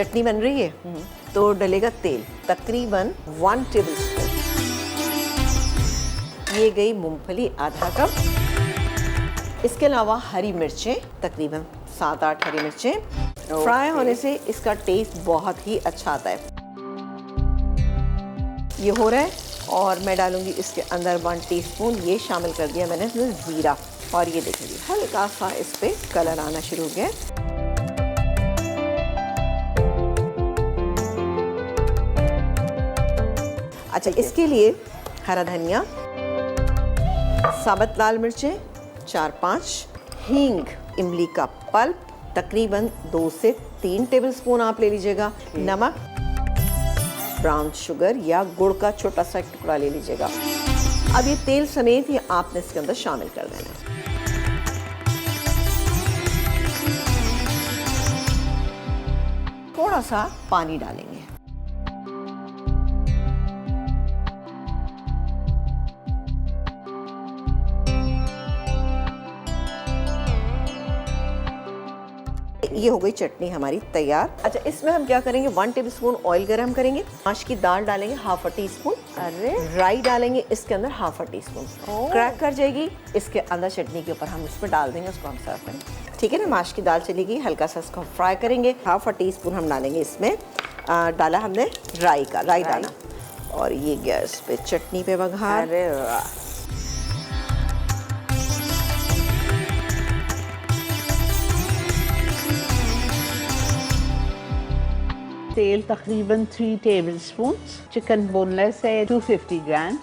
चटनी बन रही है तो डलेगा तेल, तकरीबन 1 टेबल स्पून। ये गई मूंगफली आधा कप। इसके अलावा हरी मिर्चें, तकरीबन 7-8 हरी मिर्चें। फ्राई होने से इसका टेस्ट बहुत ही अच्छा आता है। ये हो रहा है और मैं डालूंगी इसके अंदर 1 टीस्पून, ये शामिल कर दिया मैंने इसमें ज़ीरा। और ये देखिए हल्का सा इस पे कलर आना शुरू हो गया। अच्छा, इसके लिए हरा धनिया, साबुत लाल मिर्चें 4-5, हींग, इमली का पल्प तकरीबन 2 से 3 टेबलस्पून आप ले लीजिएगा, नमक, ब्राउन शुगर या गुड़ का छोटा सा टुकड़ा ले लीजिएगा। अब ये तेल समेत ही आपने इसके अंदर शामिल कर देना है। थोड़ा सा पानी डालेंगे। ये हो गई चटनी हमारी तैयार। अच्छा, इसमें हम क्या करेंगे, 1 टेबलस्पून ऑयल गरम करेंगे, माश की दाल डालेंगे 1/2 टीस्पून, अरे राई डालेंगे इसके अंदर 1/2 टीस्पून। क्रैक कर जाएगी, इसके अंदर चटनी के ऊपर हम इसमें डाल देंगे, उसको हम सर्व करेंगे। ठीक है ना, माश की दाल चली गई, हल्का सा इसको फ्राई करेंगे। 1/2 टीस्पून हम डालेंगे इसमें, डाला हमने राई दाना, और ये गैस पे चटनी पे बघार। अरे वाह, तेल तकरीबन 3 टेबलस्पून, चिकन बोनलेस है 250 ग्राम,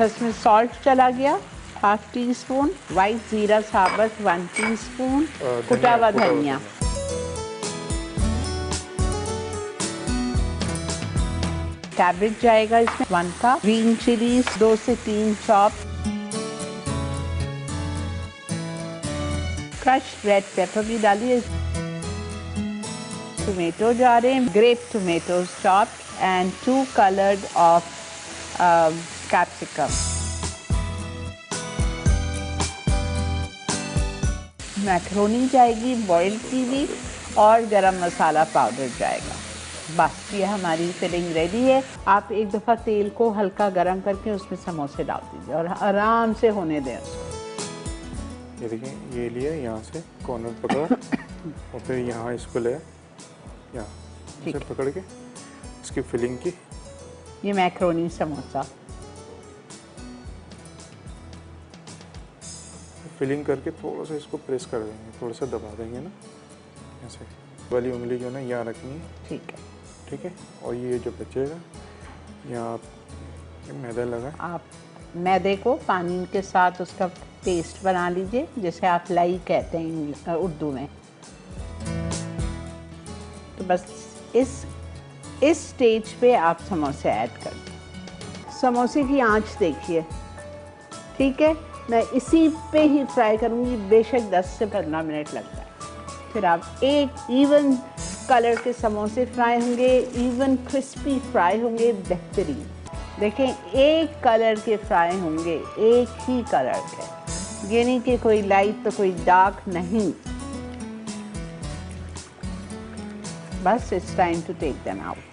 इसमें सॉल्ट चला गया 1/2 टीस्पून, वाइट जीरा साबुत 1 टीस्पून, कुटा हुआ धनिया, कैबेज जाएगा इसमें 1 कप, ग्रीन चिलीज 2 से 3 चॉप, क्रश्ड रेड पेपर भी डालिए, टोमेटो जा रहे हैं, grape tomatoes chopped and 2 coloured of capsicum, macaroni जाएगी बॉइल्ड की हुई, और गरम मसाला पाउडर जाएगा। बस ये हमारी फिलिंग रेडी है। आप एक दफ़ा तेल को हल्का गरम करके उसमें समोसे डाल दीजिए और आराम से होने दें उसको। ये देखिए, ये लिए यहाँ से कॉर्नर पकड़ा और फिर यहाँ इसको ले, यहाँ इसे पकड़ के इसकी फिलिंग की, ये मैक्रोनी समोसा फिलिंग करके थोड़ा सा इसको प्रेस कर देंगे, थोड़ा सा दबा देंगे ना, ऐसे वाली उंगली जो है ना यहाँ रखनी है। ठीक है, ठीक है। और ये जो बचेगा यहाँ आप मैदा लगाएं। आप मैदे को पानी के साथ उसका पेस्ट बना लीजिए, जैसे आप लाई कहते हैं उर्दू में। तो बस इस स्टेज पे आप समोसे ऐड कर दें। समोसे की आंच देखिए, ठीक है, मैं इसी पे ही फ्राई करूँगी, बेशक 10 से 15 मिनट लगता है। फिर आप एक इवन कलर के समोसे फ्राई होंगे, इवन क्रिस्पी फ्राई होंगे, बेहतरीन। देखें, एक कलर के फ्राई होंगे, एक ही कलर के, ये नहीं कि कोई लाइट तो कोई डार्क नहीं। बस it's time to take them out.